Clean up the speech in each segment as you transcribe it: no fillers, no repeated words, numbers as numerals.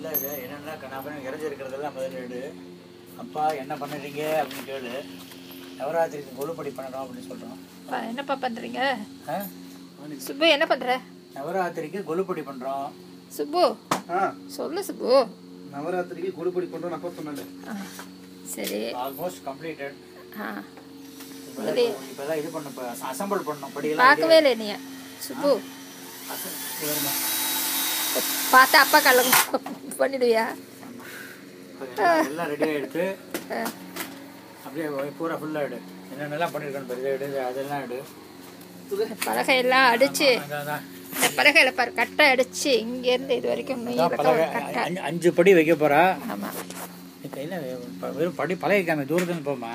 முதல்ல இது என்னென்னா நான் இறஞ்சி இருக்கிறதெல்லாம் முதல்ல எடு. அப்பா என்ன பண்ணுறீங்க அப்படின்னு கேளு. நவராத்திரிக்கு கொலுப்படி பண்ணணும் அப்படின்னு சொல்கிறோம். என்னப்பா பண்ணுறீங்க? சுப்பு என்ன பண்ணுற? நவராத்திரிக்கு கொலுப்படி பண்ணுறோம். சுப்பு சொல்லு சுப்பு. நவராத்திரிக்கு கொலுப்படி பண்ணுறோம் அப்பா சொன்னாலே. சரி, ஆல்மோஸ்ட் கம்ப்ளீட்டட். இப்போதான் இது பண்ண அசம்பிள் பண்ணணும். படியெல்லாம் பார்க்கவே இல்லை நீ சுப்பு. பார்த்தா அப்பா கல்ல பண்ணிடுவியா? எல்லாம் ரெடி ஆகிடுது. அப்படியே பூரா ஃபுல்லாக எடு. என்னென்னலாம் பண்ணியிருக்கேன்னு பாரு. இதை எடு, அதெல்லாம் எடு. பலகையெல்லாம் அடிச்சு இந்த பலகையில் பாரு கட்டை அடிச்சு இங்கேருந்து இது வரைக்கும் 5 படி வைக்க போகிறா. ஆமாம், கையில் வெறும் படி பலகை காமி தூரத்துன்னு போமா.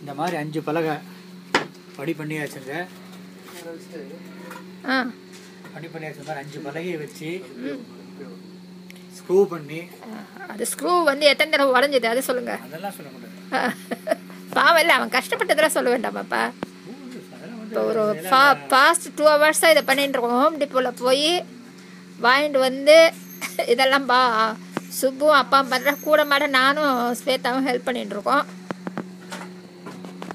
இந்த மாதிரி 5 பலகை படி பண்ணியாச்சுங்க. படி பண்ணியாச்சு மாதிரி 5 பலகையை வச்சு ஸ்க்ரூ பண்ணி. அது ஸ்க்ரூ வந்து எத்தனை தடவை உடஞ்சிது அது சொல்லுங்க. அதெல்லாம் சொல்லக்கூடாது. பாவம் இல்லை, அவன் கஷ்டப்பட்டதெல்லாம் சொல்ல வேண்டாமாப்பா. இப்போ ஒரு பாஸ்ட் 2 ஹவர்ஸாக இதை பண்ணிட்டு இருக்கோம். ஹோம் டிப்போவில் போய் வாங்கிட்டு வந்து இதெல்லாம் சுப்பும் அப்பா பண்ணுற கூட மாட நானும் ஸ்வேதாவும் ஹெல்ப் பண்ணிட்டு இருக்கோம்.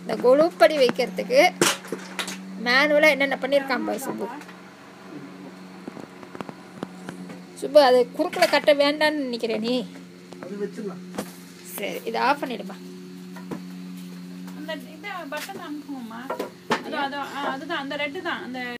இந்த கொலுப்படி வைக்கிறதுக்கு மேனுவலாக என்னென்ன பண்ணியிருக்காம்பா சுப்பு. சுப்பு அது குறுக்கில் கட்ட வேண்டான்னு நினைக்கிறேன் நீ. சரி, இதை ஆஃப் பண்ணிடுமா. அந்த பட்டன் அமுக்குமா? அதுதான் அந்த ரெட்டு தான் அந்த